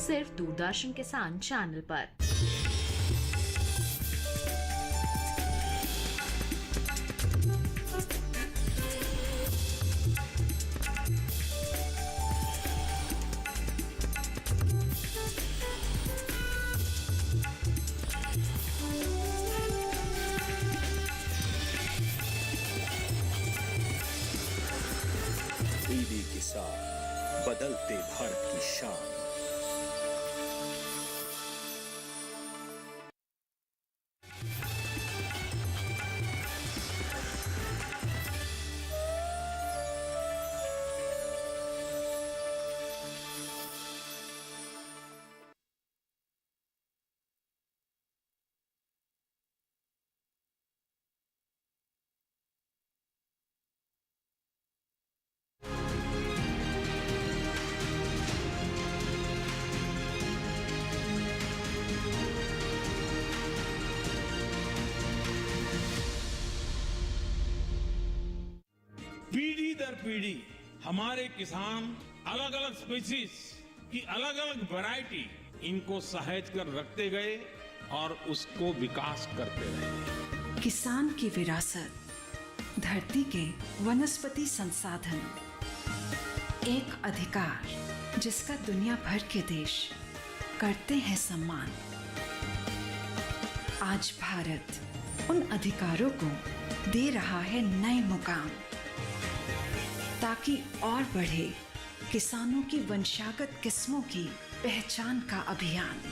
सिर्फ दूरदर्शन किसान चैनल पर। टीवी किसान, बदलते भारत की शान। पीढ़ी दर पीढ़ी हमारे किसान अलग अलग स्पीसीज की अलग अलग वैरायटी इनको सहेज कर रखते गए और उसको विकास करते रहे। किसान की विरासत, धरती के वनस्पति संसाधन, एक अधिकार जिसका दुनिया भर के देश करते हैं सम्मान। आज भारत उन अधिकारों को दे रहा है नए मुकाम, ताकि और बढ़े किसानों की वंशागत किस्मों की पहचान का अभियान।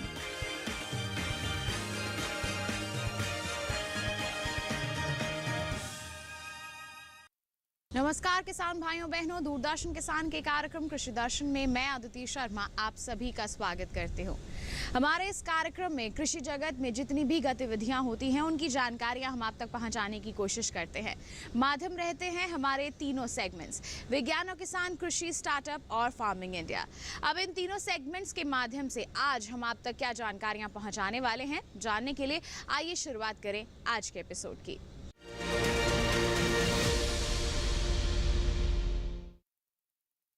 नमस्कार किसान भाइयों बहनों, दूरदर्शन किसान के कार्यक्रम कृषि दर्शन में मैं अदिति शर्मा आप सभी का स्वागत करती हूँ। हमारे इस कार्यक्रम में कृषि जगत में जितनी भी गतिविधियां होती हैं उनकी जानकारियां हम आप तक पहुंचाने की कोशिश करते हैं। माध्यम रहते हैं हमारे तीनों सेगमेंट्स, विज्ञान और किसान, कृषि, स्टार्टअप और फार्मिंग इंडिया। अब इन तीनों सेगमेंट्स के माध्यम से आज हम आप तक क्या जानकारियां पहुंचाने वाले हैं, जानने के लिए आइए शुरुआत करें आज के एपिसोड की।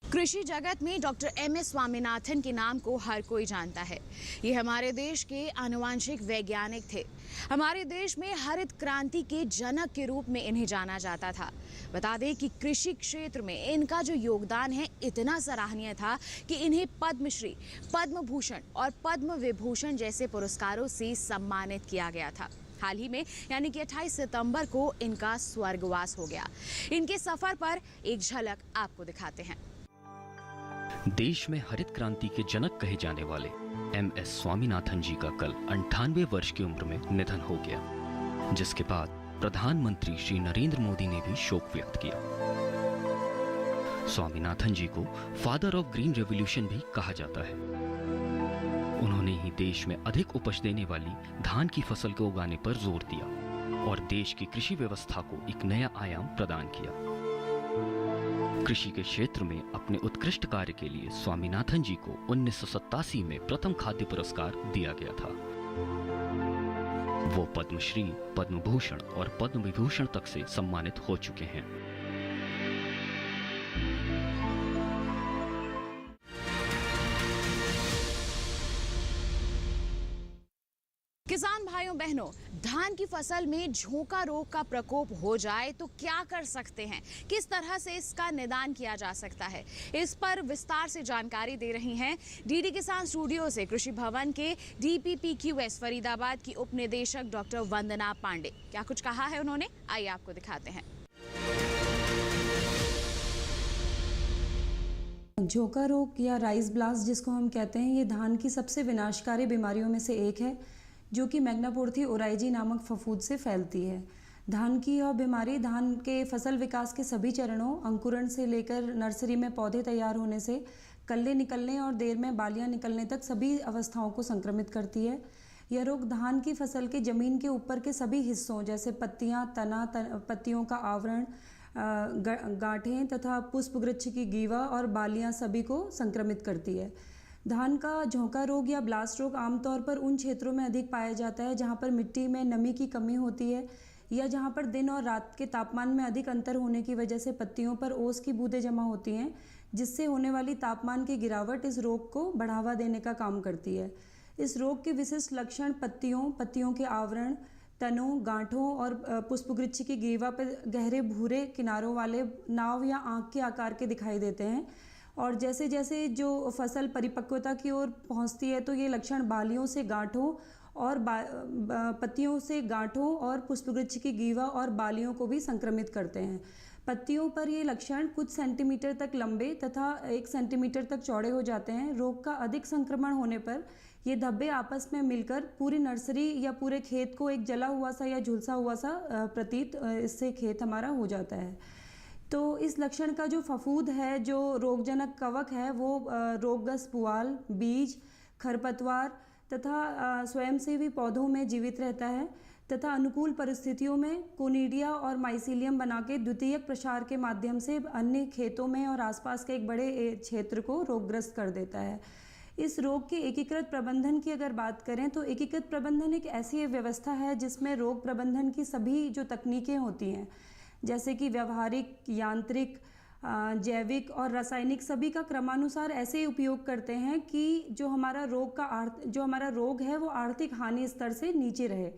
कृषि जगत में डॉक्टर एम.एस. स्वामीनाथन के नाम को हर कोई जानता है। ये हमारे देश के आनुवंशिक वैज्ञानिक थे। हमारे देश में हरित क्रांति के जनक के रूप में इन्हें जाना जाता था। बता दें कि कृषि क्षेत्र में इनका जो योगदान है इतना सराहनीय था कि इन्हें पद्मश्री, पद्म भूषण और पद्म विभूषण जैसे पुरस्कारों से सम्मानित किया गया था। हाल ही में यानी कि 28 सितंबर को इनका स्वर्गवास हो गया। इनके सफर पर एक झलक आपको दिखाते हैं। देश में हरित क्रांति के जनक कहे जाने वाले एम.एस. स्वामीनाथन जी का कल 98 वर्ष की उम्र में निधन हो गया, जिसके बाद प्रधानमंत्री श्री नरेंद्र मोदी ने भी शोक व्यक्त किया। स्वामीनाथन जी को फादर ऑफ ग्रीन रेवोल्यूशन भी कहा जाता है। उन्होंने ही देश में अधिक उपज देने वाली धान की फसल को उगाने पर जोर दिया और देश की कृषि व्यवस्था को एक नया आयाम प्रदान किया। कृषि के क्षेत्र में अपने उत्कृष्ट कार्य के लिए स्वामीनाथन जी को 1987 में प्रथम खाद्य पुरस्कार दिया गया था। वो पद्मश्री, पद्म भूषण और पद्म विभूषण तक से सम्मानित हो चुके हैं। किसान भाइयों बहनों, धान की फसल में झोंका रोग का प्रकोप हो जाए तो क्या कर सकते हैं, किस तरह से इसका निदान किया जा सकता है, इस पर विस्तार से जानकारी दे रही हैं डीडी किसान स्टूडियो से कृषि भवन के DPPQS फरीदाबाद की उप निदेशक डॉक्टर वंदना पांडे। क्या कुछ कहा है उन्होंने, आइए आपको दिखाते हैं। झोंका रोग या राइस ब्लास्ट जिसको हम कहते हैं, ये धान की सबसे विनाशकारी बीमारियों में से एक है, जो कि मैग्नापोर्थी ओराइजी नामक फफूंद से फैलती है। धान की यह बीमारी धान के फसल विकास के सभी चरणों, अंकुरण से लेकर नर्सरी में पौधे तैयार होने से कल्ले निकलने और देर में बालियां निकलने तक सभी अवस्थाओं को संक्रमित करती है। यह रोग धान की फसल के जमीन के ऊपर के सभी हिस्सों जैसे पत्तियां, तना, पत्तियों का आवरण, गांठें तथा पुष्प वृक्ष की गीवा और बालियां सभी को संक्रमित करती है। धान का झोंका रोग या ब्लास्ट रोग आमतौर पर उन क्षेत्रों में अधिक पाया जाता है जहां पर मिट्टी में नमी की कमी होती है या जहां पर दिन और रात के तापमान में अधिक अंतर होने की वजह से पत्तियों पर ओस की बूंदें जमा होती हैं, जिससे होने वाली तापमान की गिरावट इस रोग को बढ़ावा देने का काम करती है। इस रोग के विशिष्ट लक्षण पत्तियों के आवरण, तनों, गांठों और पुष्पगुच्छ की ग्रीवा पर गहरे भूरे किनारों वाले नाव या आंख के आकार के दिखाई देते हैं। और जैसे जैसे जो फसल परिपक्वता की ओर पहुंचती है तो ये लक्षण बालियों से गांठों और पत्तियों से गांठों और पुष्पगुच्छ की ग्रीवा और बालियों को भी संक्रमित करते हैं। पत्तियों पर ये लक्षण कुछ सेंटीमीटर तक लंबे तथा 1 सेंटीमीटर तक चौड़े हो जाते हैं। रोग का अधिक संक्रमण होने पर ये धब्बे आपस में मिलकर पूरी नर्सरी या पूरे खेत को एक जला हुआ सा या झुलसा हुआ सा प्रतीत इससे खेत हमारा हो जाता है। तो इस लक्षण का जो फफूंद है, जो रोगजनक कवक है, वो रोगग्रस्त पुआल, बीज, खरपतवार तथा स्वयंसेवी पौधों में जीवित रहता है तथा अनुकूल परिस्थितियों में कोनिडिया और माइसीलियम बना के द्वितीयक प्रसार के माध्यम से अन्य खेतों में और आसपास के एक बड़े क्षेत्र को रोगग्रस्त कर देता है। इस रोग के एकीकृत प्रबंधन की अगर बात करें तो एकीकृत प्रबंधन एक ऐसी व्यवस्था है जिसमें रोग प्रबंधन की सभी जो तकनीकें होती हैं, जैसे कि व्यवहारिक, यांत्रिक, जैविक और रासायनिक, सभी का क्रमानुसार ऐसे उपयोग करते हैं कि जो हमारा रोग है वो आर्थिक हानि स्तर से नीचे रहे।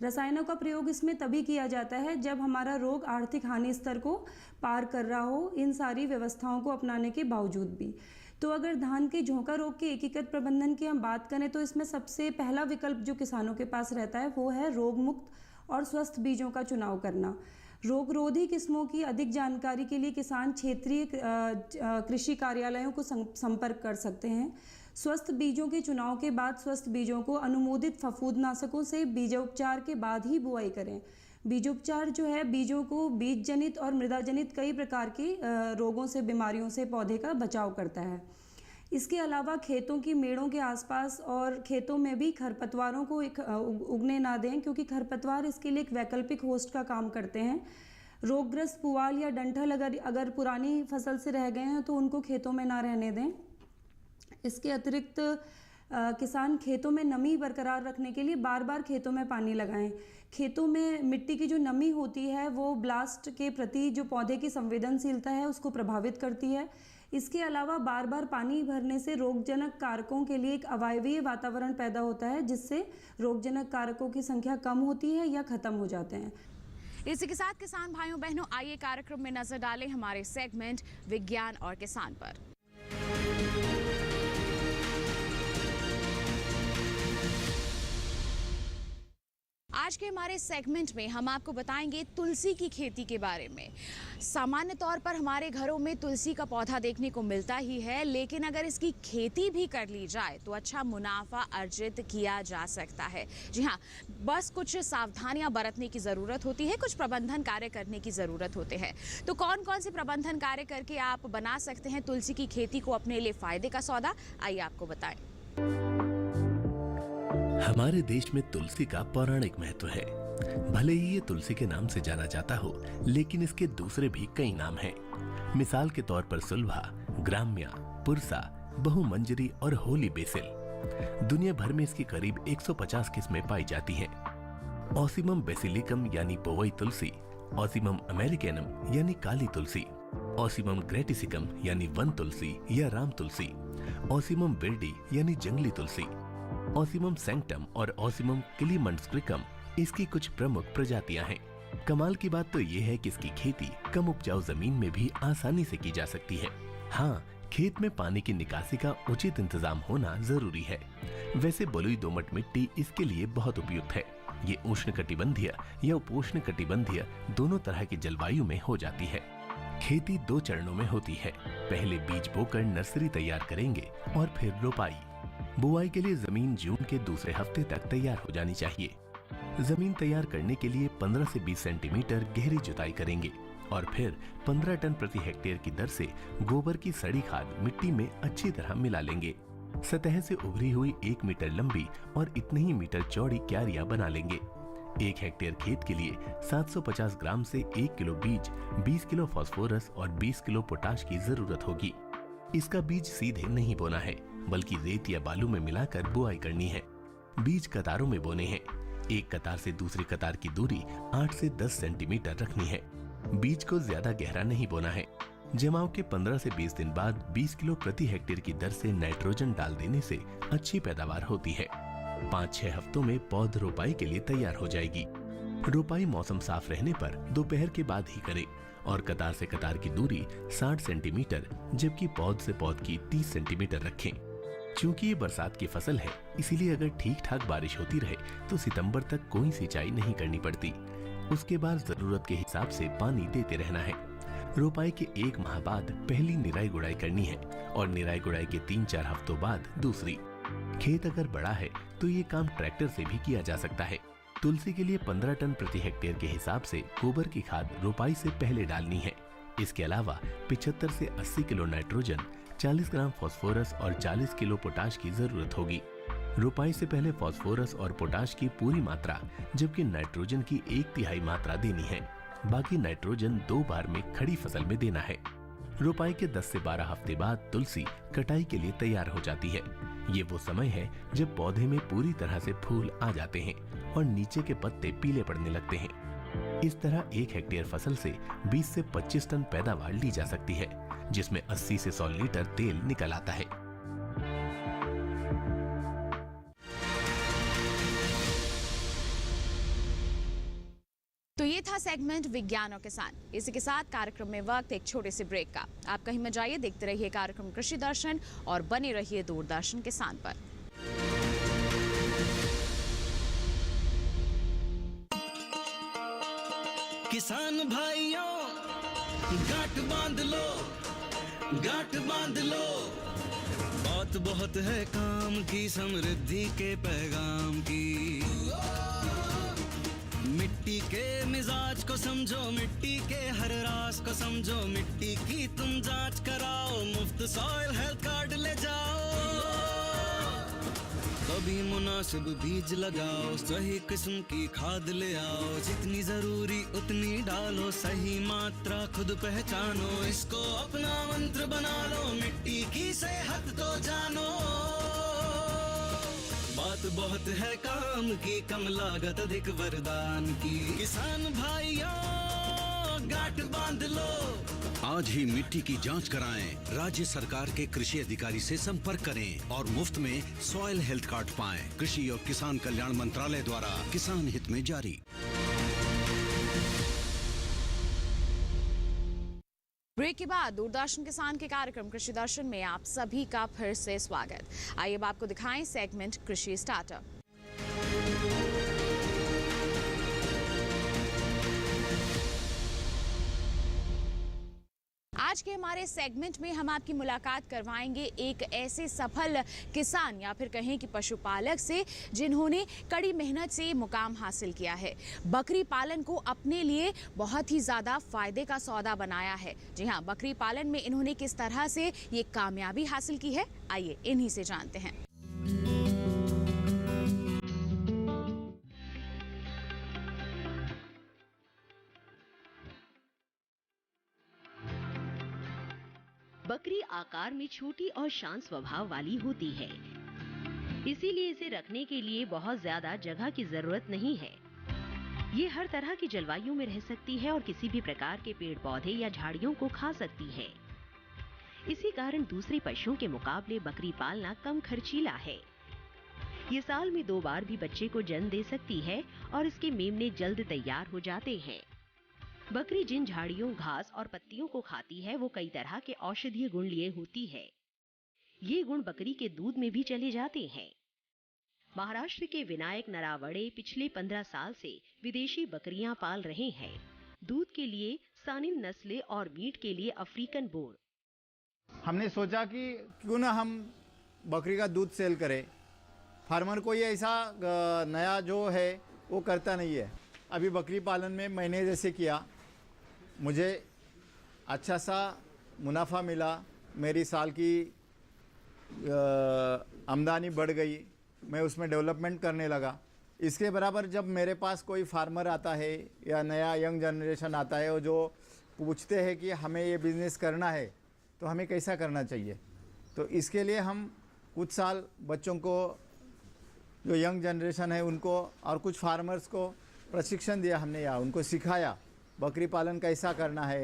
रसायनों का प्रयोग इसमें तभी किया जाता है जब हमारा रोग आर्थिक हानि स्तर को पार कर रहा हो, इन सारी व्यवस्थाओं को अपनाने के बावजूद भी। तो अगर धान के झोंका रोग के एकीकृत प्रबंधन की हम बात करें तो इसमें सबसे पहला विकल्प जो किसानों के पास रहता है वो है रोग मुक्त और स्वस्थ बीजों का चुनाव करना। रोगरोधी किस्मों की अधिक जानकारी के लिए किसान क्षेत्रीय कृषि कार्यालयों को संपर्क कर सकते हैं। स्वस्थ बीजों के चुनाव के बाद स्वस्थ बीजों को अनुमोदित फफूंदनाशकों से बीजोपचार के बाद ही बुआई करें। बीजोपचार जो है, बीजों को बीज जनित और मृदा जनित कई प्रकार के रोगों से, बीमारियों से पौधे का बचाव करता है। इसके अलावा खेतों की मेड़ों के आसपास और खेतों में भी खरपतवारों को उगने ना दें, क्योंकि खरपतवार इसके लिए एक वैकल्पिक होस्ट का काम करते हैं। रोगग्रस्त पुआल या डंठल अगर पुरानी फसल से रह गए हैं तो उनको खेतों में ना रहने दें। इसके अतिरिक्त किसान खेतों में नमी बरकरार रखने के लिए बार बार खेतों में पानी लगाएं। खेतों में मिट्टी की जो नमी होती है वो ब्लास्ट के प्रति जो पौधे की संवेदनशीलता है उसको प्रभावित करती है। इसके अलावा बार बार पानी भरने से रोगजनक कारकों के लिए एक अवायवीय वातावरण पैदा होता है, जिससे रोगजनक कारकों की संख्या कम होती है या खत्म हो जाते हैं। इसी के साथ किसान भाइयों बहनों, आइए कार्यक्रम में नजर डालें हमारे सेगमेंट विज्ञान और किसान पर। आज के हमारे सेगमेंट में हम आपको बताएंगे तुलसी की खेती के बारे में। सामान्य तौर पर हमारे घरों में तुलसी का पौधा देखने को मिलता ही है, लेकिन अगर इसकी खेती भी कर ली जाए तो अच्छा मुनाफा अर्जित किया जा सकता है। जी हाँ, बस कुछ सावधानियां बरतने की ज़रूरत होती है, कुछ प्रबंधन कार्य करने की ज़रूरत होते हैं। तो कौन कौन से प्रबंधन कार्य करके आप बना सकते हैं तुलसी की खेती को अपने लिए फ़ायदे का सौदा, आइए आपको बताएं। हमारे देश में तुलसी का पौराणिक महत्व है। भले ही ये तुलसी के नाम से जाना जाता हो, लेकिन इसके दूसरे भी कई नाम हैं। मिसाल के तौर पर सुलभा, ग्राम्या, पुरसा, बहुमंजरी और होली बेसिल। दुनिया भर में इसकी करीब 150 किस्में पाई जाती हैं। ऑसिमम बेसिलिकम यानी पोवई तुलसी, ऑसिमम अमेरिकनम यानी काली तुलसी, ऑसिमम ग्रेटिसिकम यानी वन तुलसी या राम तुलसी, ऑसिमम बिर्डी यानी जंगली तुलसी, ऑसिमम सैंक्टम और ऑसिमम क्लीमंड्सक्रिकम इसकी कुछ प्रमुख प्रजातियां हैं। कमाल की बात तो ये है कि इसकी खेती कम उपजाऊ जमीन में भी आसानी से की जा सकती है। हाँ, खेत में पानी की निकासी का उचित इंतजाम होना जरूरी है। वैसे बलुई दोमट मिट्टी इसके लिए बहुत उपयुक्त है। ये उष्णकटिबंधीय या उपोष्णकटिबंधीय दोनों तरह की जलवायु में हो जाती है। खेती 2 चरणों में होती है। पहले बीज बोकर नर्सरी तैयार करेंगे और फिर रोपाई। बुआई के लिए जमीन जून के दूसरे हफ्ते तक तैयार हो जानी चाहिए। जमीन तैयार करने के लिए 15 से 20 सेंटीमीटर गहरी जुताई करेंगे और फिर 15 टन प्रति हेक्टेयर की दर से गोबर की सड़ी खाद मिट्टी में अच्छी तरह मिला लेंगे। सतह से उभरी हुई 1 मीटर लंबी और इतने ही मीटर चौड़ी क्यारियां बना लेंगे। 1 हेक्टेयर खेत के लिए 750 ग्राम से 1 किलो बीज, 20 किलो फास्फोरस और 20 किलो पोटाश की जरूरत होगी। इसका बीज सीधे नहीं बोना है, बल्कि रेत या बालू में मिलाकर बुआई करनी है। बीज कतारों में बोने हैं। एक कतार से दूसरी कतार की दूरी 8 से 10 सेंटीमीटर रखनी है। बीज को ज्यादा गहरा नहीं बोना है। जमाव के 15 से 20 दिन बाद 20 किलो प्रति हेक्टेयर की दर से नाइट्रोजन डाल देने से अच्छी पैदावार होती है। 5-6 हफ्तों में पौध रोपाई के लिए तैयार हो जाएगी। रोपाई मौसम साफ रहने पर दोपहर के बाद ही करें और कतार से कतार की दूरी 60 सेंटीमीटर जबकि पौध से पौध की 30 सेंटीमीटर रखें। चूंकि ये बरसात की फसल है, इसीलिए अगर ठीक ठाक बारिश होती रहे तो सितंबर तक कोई सिंचाई नहीं करनी पड़ती। उसके बाद जरूरत के हिसाब से पानी देते रहना है। रोपाई के 1 माह बाद पहली निराई गुड़ाई करनी है और निराई गुड़ाई के 3-4 हफ्तों बाद दूसरी। खेत अगर बड़ा है तो ये काम ट्रैक्टर से भी किया जा सकता है। तुलसी के लिए 15 टन प्रति हेक्टेयर के हिसाब से गोबर की खाद रोपाई से पहले डालनी है। इसके अलावा 75 से 80 किलो नाइट्रोजन, 40 ग्राम फास्फोरस और 40 किलो पोटाश की जरूरत होगी। रोपाई से पहले फास्फोरस और पोटाश की पूरी मात्रा जबकि नाइट्रोजन की 1/3 मात्रा देनी है। बाकी नाइट्रोजन 2 बार में खड़ी फसल में देना है। रोपाई के 10 से 12 हफ्ते बाद तुलसी कटाई के लिए तैयार हो जाती है। ये वो समय है जब पौधे में पूरी तरह से फूल आ जाते हैं और नीचे के पत्ते पीले पड़ने लगते हैं। इस तरह 1 हेक्टेयर फसल से 20 से 25 टन पैदावार ली जा सकती है, जिसमें 80 से 100 लीटर तेल निकल आता है। तो ये था सेगमेंट विज्ञान और किसान। इसी के साथ कार्यक्रम में वक्त एक छोटे से ब्रेक का। आप कहीं मत जाइए, देखते रहिए कार्यक्रम कृषि दर्शन और बने रहिए दूरदर्शन किसान पर। किसान भाइयों गांठ बांध लो, गांठ बांध लो, बात बहुत है काम की, समृद्धि के पैगाम की। मिट्टी के मिजाज को समझो, मिट्टी के हर राज को समझो, मिट्टी की तुम जांच कराओ, मुफ्त सॉइल हेल्थ कार्ड ले जाओ। कभी मुनासिब बीज लगाओ, सही किस्म की खाद ले आओ, जितनी जरूरी उतनी डालो, सही मात्रा खुद पहचानो, इसको अपना मंत्र बना लो, मिट्टी की सेहत को जानो। बात बहुत है काम की, कम लागत अधिक वरदान की। किसान भाइयों गांठ बांध लो, आज ही मिट्टी की जांच कराएं। राज्य सरकार के कृषि अधिकारी से संपर्क करें और मुफ्त में सॉइल हेल्थ कार्ड पाएं। कृषि और किसान कल्याण मंत्रालय द्वारा किसान हित में जारी। ब्रेक के बाद दूरदर्शन किसान के कार्यक्रम कृषि दर्शन में आप सभी का फिर से स्वागत। आइए अब आपको दिखाएं सेगमेंट कृषि स्टार्टअप। आज के हमारे सेगमेंट में हम आपकी मुलाकात करवाएंगे एक ऐसे सफल किसान या फिर कहें कि पशुपालक से जिन्होंने कड़ी मेहनत से मुकाम हासिल किया है। बकरी पालन को अपने लिए बहुत ही ज़्यादा फायदे का सौदा बनाया है। जी हाँ, बकरी पालन में इन्होंने किस तरह से ये कामयाबी हासिल की है, आइए इन्हीं से जानते हैं। बकरी आकार में छोटी और शांत स्वभाव वाली होती है, इसीलिए इसे रखने के लिए बहुत ज्यादा जगह की जरूरत नहीं है। ये हर तरह की जलवायु में रह सकती है और किसी भी प्रकार के पेड़ पौधे या झाड़ियों को खा सकती है। इसी कारण दूसरे पशुओं के मुकाबले बकरी पालना कम खर्चीला है। ये साल में 2 बार भी बच्चे को जन्म दे सकती है और इसके मेमने जल्द तैयार हो जाते हैं। बकरी जिन झाड़ियों, घास और पत्तियों को खाती है वो कई तरह के औषधीय गुण लिए होती है। ये गुण बकरी के दूध में भी चले जाते हैं। महाराष्ट्र के विनायक नरावड़े पिछले 15 साल से विदेशी बकरियां पाल रहे हैं। दूध के लिए सानिम नस्ल और मीट के लिए अफ्रीकन बोर। हमने सोचा कि क्यों ना हम बकरी का दूध सेल करें। फार्मर को ये ऐसा नया जो है वो करता नहीं है। अभी बकरी पालन में मैंने जैसे किया, मुझे अच्छा सा मुनाफा मिला, मेरी साल की आमदनी बढ़ गई, मैं उसमें डेवलपमेंट करने लगा। इसके बराबर जब मेरे पास कोई फार्मर आता है या नया यंग जनरेशन आता है और जो पूछते हैं कि हमें ये बिज़नेस करना है तो हमें कैसा करना चाहिए, तो इसके लिए हम कुछ साल बच्चों को, जो यंग जनरेशन है उनको और कुछ फार्मर्स को प्रशिक्षण दिया हमने, या उनको सिखाया बकरी पालन कैसा करना है,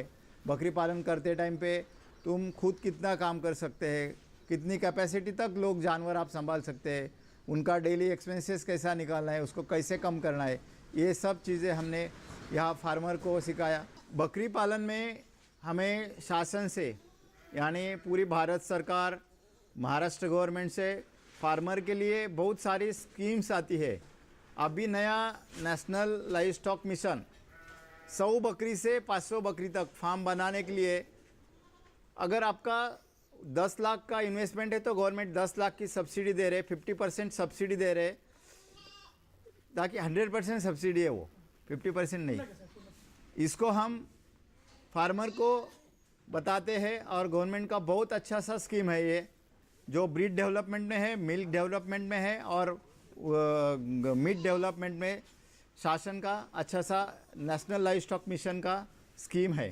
बकरी पालन करते टाइम पे तुम खुद कितना काम कर सकते हैं, कितनी कैपेसिटी तक लोग जानवर आप संभाल सकते हैं, उनका डेली एक्सपेंसेस कैसा निकालना है, उसको कैसे कम करना है, ये सब चीज़ें हमने यहाँ फार्मर को सिखाया। बकरी पालन में हमें शासन से यानी पूरी भारत सरकार, महाराष्ट्र गवर्नमेंट से फार्मर के लिए बहुत सारी स्कीम्स आती है। अभी नया नेशनल लाइव स्टॉक मिशन 100 बकरी से 500 बकरी तक फार्म बनाने के लिए अगर आपका 10 लाख का इन्वेस्टमेंट है तो गवर्नमेंट 10 लाख की सब्सिडी दे रहे, 50% सब्सिडी दे रहे, ताकि 100% सब्सिडी है वो, 50% नहीं। इसको हम फार्मर को बताते हैं और गवर्नमेंट का बहुत अच्छा सा स्कीम है ये, जो ब्रीड डेवलपमेंट में है, मिल्क डेवलपमेंट में है और मीट डेवलपमेंट में शासन का अच्छा सा नेशनल लाइव स्टॉक मिशन का स्कीम है।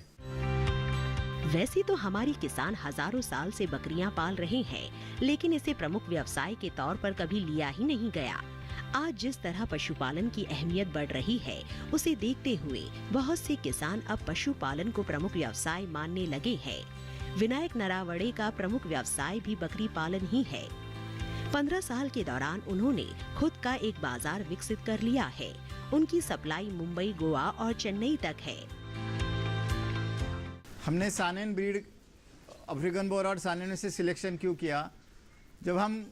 वैसे तो हमारे किसान हजारों साल से बकरियां पाल रहे हैं, लेकिन इसे प्रमुख व्यवसाय के तौर पर कभी लिया ही नहीं गया। आज जिस तरह पशुपालन की अहमियत बढ़ रही है, उसे देखते हुए बहुत से किसान अब पशुपालन को प्रमुख व्यवसाय मानने लगे हैं। विनायक नरावड़े का प्रमुख व्यवसाय भी बकरी पालन ही है। 15 साल के दौरान उन्होंने खुद का एक बाजार विकसित कर लिया है। उनकी सप्लाई मुंबई, गोवा और चेन्नई तक है। हमने सानेन ब्रीड अफ्रीकन बोर और सानेन से सिलेक्शन क्यों किया? जब हम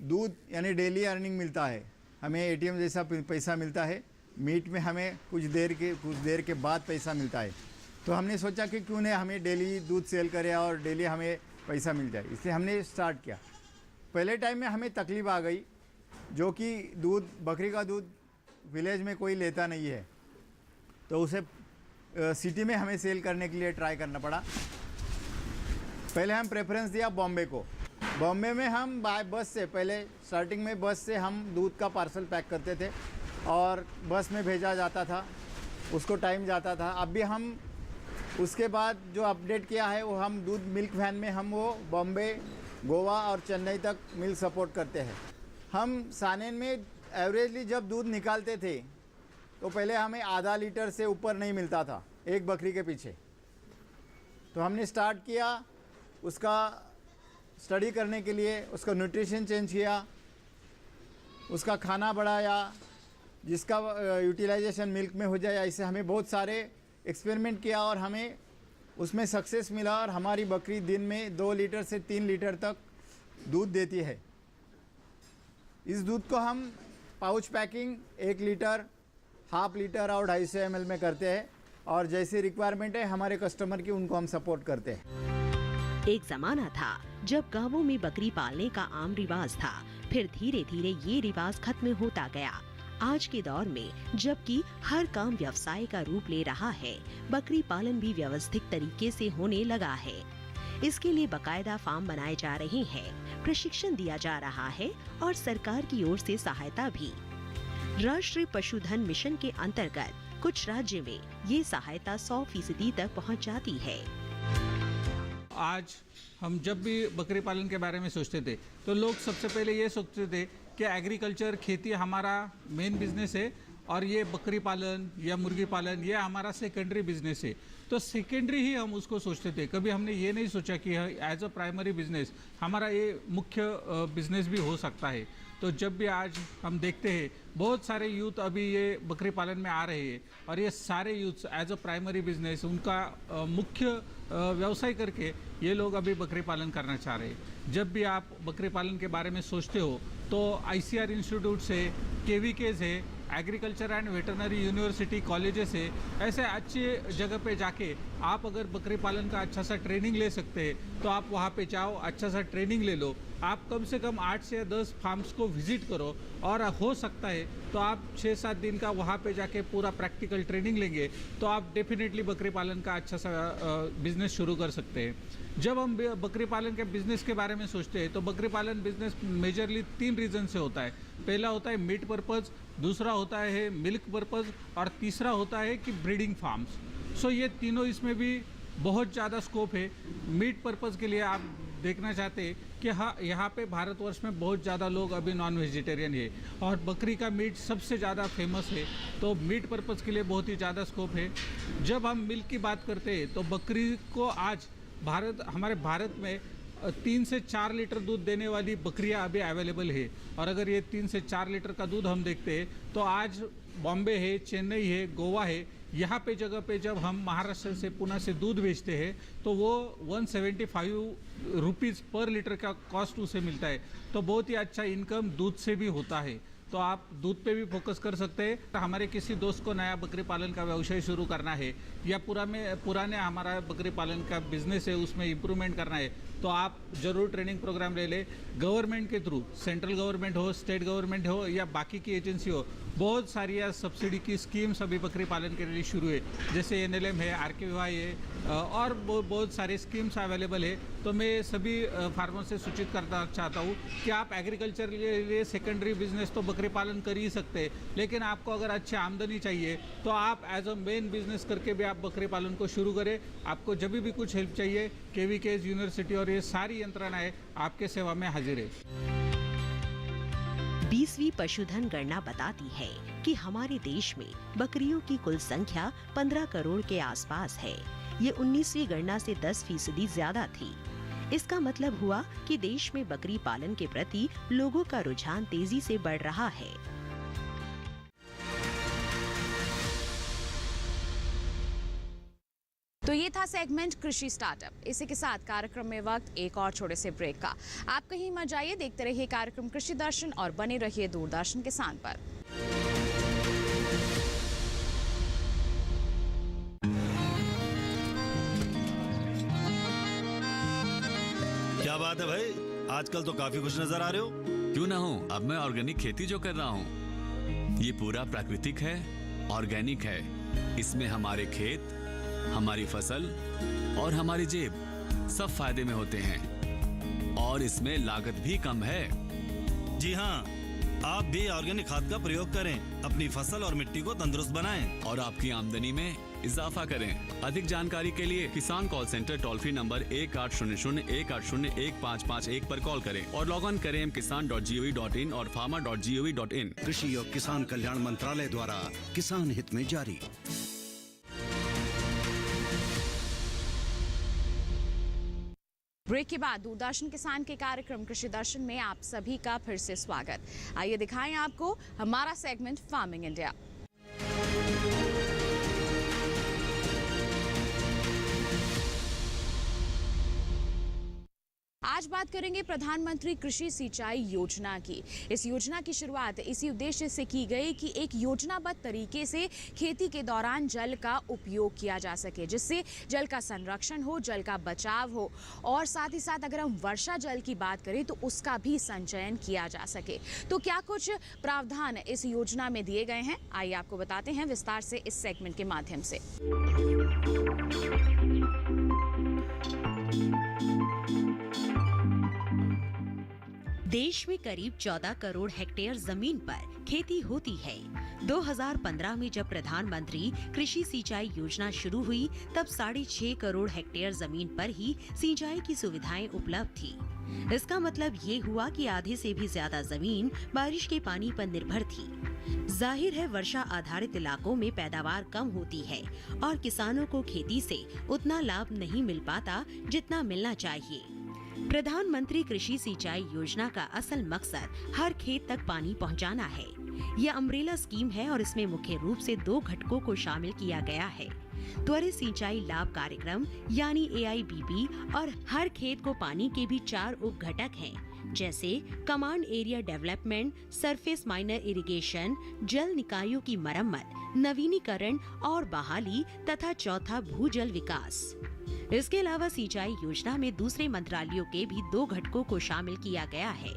दूध यानी डेली अर्निंग मिलता है, हमें एटीएम जैसा पैसा मिलता है, मीट में हमें कुछ देर के बाद पैसा मिलता है, तो हमने सोचा कि क्यों नहीं हमें डेली दूध सेल करें और डेली हमें पैसा मिल जाए, इसलिए हमने स्टार्ट किया। पहले टाइम में हमें तकलीफ आ गई, जो कि दूध, बकरी का दूध विलेज में कोई लेता नहीं है, तो उसे सिटी में हमें सेल करने के लिए ट्राई करना पड़ा। पहले हम प्रेफरेंस दिया बॉम्बे को। बॉम्बे में हम बाय बस से, पहले स्टार्टिंग में बस से हम दूध का पार्सल पैक करते थे और बस में भेजा जाता था, उसको टाइम जाता था। अब भी हम उसके बाद जो अपडेट किया है वो हम दूध मिल्क वैन में हम वो बॉम्बे, गोवा और चेन्नई तक मिल्क सपोर्ट करते हैं। हम सानेन में एवरेजली जब दूध निकालते थे तो पहले हमें आधा लीटर से ऊपर नहीं मिलता था एक बकरी के पीछे, तो हमने स्टार्ट किया उसका स्टडी करने के लिए, उसका न्यूट्रिशन चेंज किया, उसका खाना बढ़ाया जिसका यूटिलाइजेशन मिल्क में हो जाए। ऐसे हमें बहुत सारे एक्सपेरिमेंट किया और हमें उसमें सक्सेस मिला और हमारी बकरी दिन में 2 लीटर से 3 लीटर तक दूध देती है। इस दूध को हम pouch packing 1 litre, half litre और 250 ml में करते हैं और जैसी रिक्वायरमेंट है हमारे कस्टमर की, उनको हम सपोर्ट करते हैं। एक जमाना था जब गांवों में बकरी पालने का आम रिवाज था, फिर धीरे धीरे ये रिवाज खत्म होता गया। आज के दौर में जबकि हर काम व्यवसाय का रूप ले रहा है, बकरी पालन भी व्यवस्थित तरीके से होने लगा है। इसके लिए बकायदा फार्म बनाए जा रहे हैं, प्रशिक्षण दिया जा रहा है और सरकार की ओर से सहायता भी। राष्ट्रीय पशुधन मिशन के अंतर्गत कुछ राज्य में ये सहायता 100% तक पहुंच जाती है। आज हम जब भी बकरी पालन के बारे में सोचते थे तो लोग सबसे पहले ये सोचते थे कि एग्रीकल्चर, खेती हमारा मेन बिजनेस है और ये बकरी पालन या मुर्गी पालन ये हमारा सेकेंडरी बिजनेस है। तो सेकेंडरी ही हम उसको सोचते थे, कभी हमने ये नहीं सोचा कि एज अ प्राइमरी बिजनेस हमारा ये मुख्य बिजनेस भी हो सकता है। तो जब भी आज हम देखते हैं बहुत सारे यूथ अभी ये बकरी पालन में आ रहे हैं और ये सारे youth as a primary business उनका मुख्य व्यवसाय करके ये लोग अभी बकरी पालन करना चाह रहे हैं। जब भी आप बकरी पालन के बारे में सोचते हो तो ICR इंस्टीट्यूट से, KVK से, agriculture and veterinary university colleges है, ऐसे अच्छे जगह पे जाके आप अगर बकरी पालन का अच्छा सा ट्रेनिंग ले सकते हैं तो आप वहाँ पे जाओ, अच्छा सा ट्रेनिंग ले लो। आप कम से कम 8 से 10 फार्म्स को विजिट करो और हो सकता है तो आप 6-7 दिन का वहाँ पे जाके पूरा प्रैक्टिकल ट्रेनिंग लेंगे तो आप डेफिनेटली बकरी पालन का अच्छा सा बिजनेस शुरू कर सकते हैं। जब हम बकरी पालन के बिजनेस के बारे में सोचते हैं तो बकरी पालन बिजनेस मेजरली 3 रीज़न से होता है। पहला होता है मीट पर्पज़, दूसरा होता है मिल्क पर्पज़ और तीसरा होता है कि ब्रीडिंग फार्म्स। सो ये तीनों इसमें भी बहुत ज़्यादा स्कोप है। मीट पर्पज़ के लिए आप देखना चाहते हैं कि हाँ, यहाँ पे भारतवर्ष में बहुत ज़्यादा लोग अभी नॉन वेजिटेरियन है और बकरी का मीट सबसे ज़्यादा फेमस है, तो मीट पर्पज़ के लिए बहुत ही ज़्यादा स्कोप है। जब हम मिल्क की बात करते हैं तो बकरी को आज हमारे भारत में 3 से 4 लीटर दूध देने वाली बकरियां अभी अवेलेबल है। और अगर ये 3 से 4 लीटर का दूध हम देखते हैं तो आज बॉम्बे है, चेन्नई है, गोवा है, यहाँ पे जगह पे जब हम महाराष्ट्र से पुणे से दूध बेचते हैं तो वो 175 रुपीज़ पर लीटर का कॉस्ट उसे मिलता है। तो बहुत ही अच्छा इनकम दूध से भी होता है, तो आप दूध पे भी फोकस कर सकते हैं। हमारे किसी दोस्त को नया बकरी पालन का व्यवसाय शुरू करना है या पुराने हमारा बकरी पालन का बिजनेस है उसमें इम्प्रूवमेंट करना है, तो आप ज़रूर ट्रेनिंग प्रोग्राम ले लें। गवर्नमेंट के थ्रू, सेंट्रल गवर्नमेंट हो, स्टेट गवर्नमेंट हो या बाकी की एजेंसी हो, बहुत सारी सब्सिडी की स्कीम्स अभी बकरी पालन के लिए शुरू है, जैसे NLM है, RKVY है और बहुत सारी स्कीम्स अवेलेबल है। तो मैं सभी फार्मर से सूचित करना चाहता हूँ कि आप एग्रीकल्चर के लिए सेकेंडरी बिजनेस तो बकरी पालन कर ही सकते हैं, लेकिन आपको अगर अच्छी आमदनी चाहिए तो आप एज अ मेन बिजनेस करके भी आप बकरी पालन को शुरू करें। आपको जब भी कुछ हेल्प चाहिए, KVKS यूनिवर्सिटी और ये सारी यंत्रणाएं आपके सेवा में हाजिर है। 20वीं पशुधन गणना बताती है कि हमारे देश में बकरियों की कुल संख्या 15 करोड़ के आसपास है। ये 19वीं गणना से 10% ज्यादा थी। इसका मतलब हुआ कि देश में बकरी पालन के प्रति लोगों का रुझान तेजी से बढ़ रहा है। तो ये था सेगमेंट कृषि स्टार्टअप। इसी के साथ कार्यक्रम में वक्त एक और छोटे से ब्रेक का। आप कहीं मत जाइए, देखते रहिए कार्यक्रम कृषि दर्शन और बने रहिए दूरदर्शन किसान पर। क्या बात है भाई, आजकल तो काफी खुश नजर आ रहे हो। क्यों ना हो, अब मैं ऑर्गेनिक खेती जो कर रहा हूँ ये पूरा प्राकृतिक है, ऑर्गेनिक है। इसमें हमारे खेत, हमारी फसल और हमारी जेब सब फायदे में होते हैं और इसमें लागत भी कम है। जी हाँ, आप भी ऑर्गेनिक खाद का प्रयोग करें, अपनी फसल और मिट्टी को तंदुरुस्त बनाएं और आपकी आमदनी में इजाफा करें। अधिक जानकारी के लिए किसान call centre toll free number 1800-180-1551 पर कॉल करें और लॉग ऑन करें kisan.gov.in और farmer.gov.in। कृषि और किसान कल्याण मंत्रालय द्वारा किसान हित में जारी। ब्रेक के बाद दूरदर्शन किसान के कार्यक्रम कृषि दर्शन में आप सभी का फिर से स्वागत। आइए दिखाएं आपको हमारा सेगमेंट फार्मिंग इंडिया। आज बात करेंगे प्रधानमंत्री कृषि सिंचाई योजना की। इस योजना की शुरुआत इसी उद्देश्य से की गई कि एक योजनाबद्ध तरीके से खेती के दौरान जल का उपयोग किया जा सके, जिससे जल का संरक्षण हो, जल का बचाव हो और साथ ही साथ अगर हम वर्षा जल की बात करें तो उसका भी संचयन किया जा सके। तो क्या कुछ प्रावधान इस योजना में दिए गए हैं, आइए आपको बताते हैं विस्तार से इस सेगमेंट के माध्यम से। देश में करीब 14 करोड़ हेक्टेयर जमीन पर खेती होती है। 2015 में जब प्रधानमंत्री कृषि सिंचाई योजना शुरू हुई तब 6.5 करोड़ हेक्टेयर जमीन पर ही सिंचाई की सुविधाएं उपलब्ध थी। इसका मतलब ये हुआ कि आधे से भी ज्यादा जमीन बारिश के पानी पर निर्भर थी। जाहिर है वर्षा आधारित इलाकों में पैदावार कम होती है और किसानों को खेती से उतना लाभ नहीं मिल पाता जितना मिलना चाहिए। प्रधानमंत्री कृषि सिंचाई योजना का असल मकसद हर खेत तक पानी पहुंचाना है। यह अम्ब्रेला स्कीम है और इसमें मुख्य रूप से 2 घटकों को शामिल किया गया है। त्वरित सिंचाई लाभ कार्यक्रम यानी AIBP और हर खेत को पानी के भी 4 उप घटक हैं, जैसे command area development, surface miner irrigation, जल निकायों की मरम्मत, नवीनीकरण और बहाली तथा चौथा भूजल विकास। इसके अलावा सिंचाई योजना में दूसरे मंत्रालयों के भी 2 घटकों को शामिल किया गया है।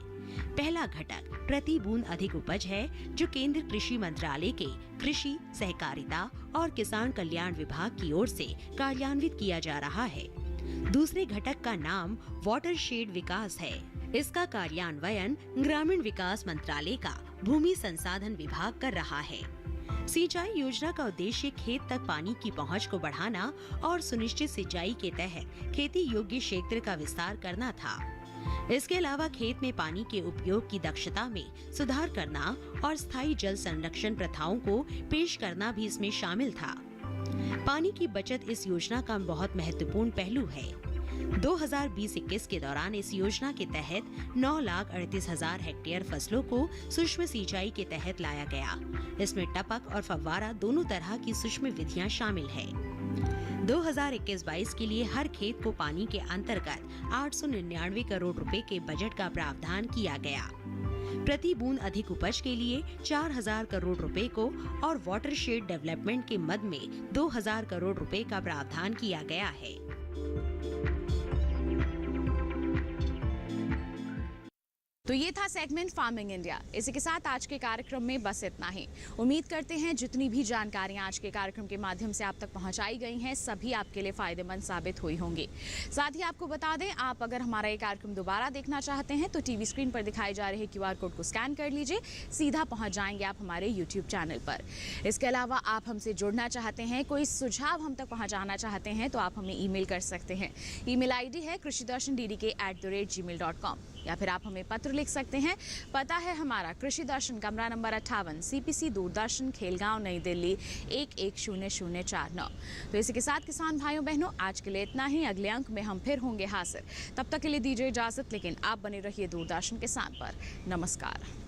पहला घटक प्रति बूंद अधिक उपज है, जो केंद्र कृषि मंत्रालय के कृषि, सहकारिता और किसान कल्याण विभाग की ओर से कार्यान्वित किया जा रहा है। दूसरे घटक का नाम वाटरशेड विकास है। इसका कार्यान्वयन ग्रामीण विकास मंत्रालय का भूमि संसाधन विभाग कर रहा है। सिंचाई योजना का उद्देश्य खेत तक पानी की पहुंच को बढ़ाना और सुनिश्चित सिंचाई के तहत खेती योग्य क्षेत्र का विस्तार करना था। इसके अलावा खेत में पानी के उपयोग की दक्षता में सुधार करना और स्थायी जल संरक्षण प्रथाओं को पेश करना भी इसमें शामिल था। पानी की बचत इस योजना का बहुत महत्वपूर्ण पहलू है। 2020-21 के दौरान इस योजना के तहत 9,38,000 हेक्टेयर फसलों को सूक्ष्म सिंचाई के तहत लाया गया। इसमें टपक और फव्वारा दोनों तरह की सूक्ष्म विधियां शामिल है। 2021-22 के लिए हर खेत को पानी के अंतर्गत 899 करोड़ रुपए के बजट का प्रावधान किया गया। प्रति बूंद अधिक उपज के लिए 4,000 करोड़ रुपए को और वाटरशेड डेवलपमेंट के मद में 2,000 करोड़ रुपए का प्रावधान किया गया है। तो ये था सेगमेंट फार्मिंग इंडिया। इसी के साथ आज के कार्यक्रम में बस इतना ही। उम्मीद करते हैं जितनी भी जानकारियां आज के कार्यक्रम के माध्यम से आप तक पहुंचाई गई हैं सभी आपके लिए फायदेमंद साबित हुई होंगी। साथ ही आपको बता दें, आप अगर हमारा ये कार्यक्रम दोबारा देखना चाहते हैं तो टीवी स्क्रीन पर दिखाई जा रहे QR कोड को स्कैन कर लीजिए, सीधा पहुंच जाएंगे आप हमारे YouTube चैनल पर। इसके अलावा आप हमसे जुड़ना चाहते हैं, कोई सुझाव हम तक पहुँचाना चाहते हैं तो आप हमें ईमेल कर सकते हैं। ईमेल ID है krishidarshan@gmail.com या फिर आप हमें पत्र लिख सकते हैं। पता है हमारा कृषि दर्शन, कमरा नंबर 58, CPC दूरदर्शन, खेलगांव, नई दिल्ली 110049। तो इसी के साथ किसान भाइयों बहनों, आज के लिए इतना ही। अगले अंक में हम फिर होंगे हाजिर। तब तक के लिए दीजिए इजाजत, लेकिन आप बने रहिए दूरदर्शन किसान पर। नमस्कार।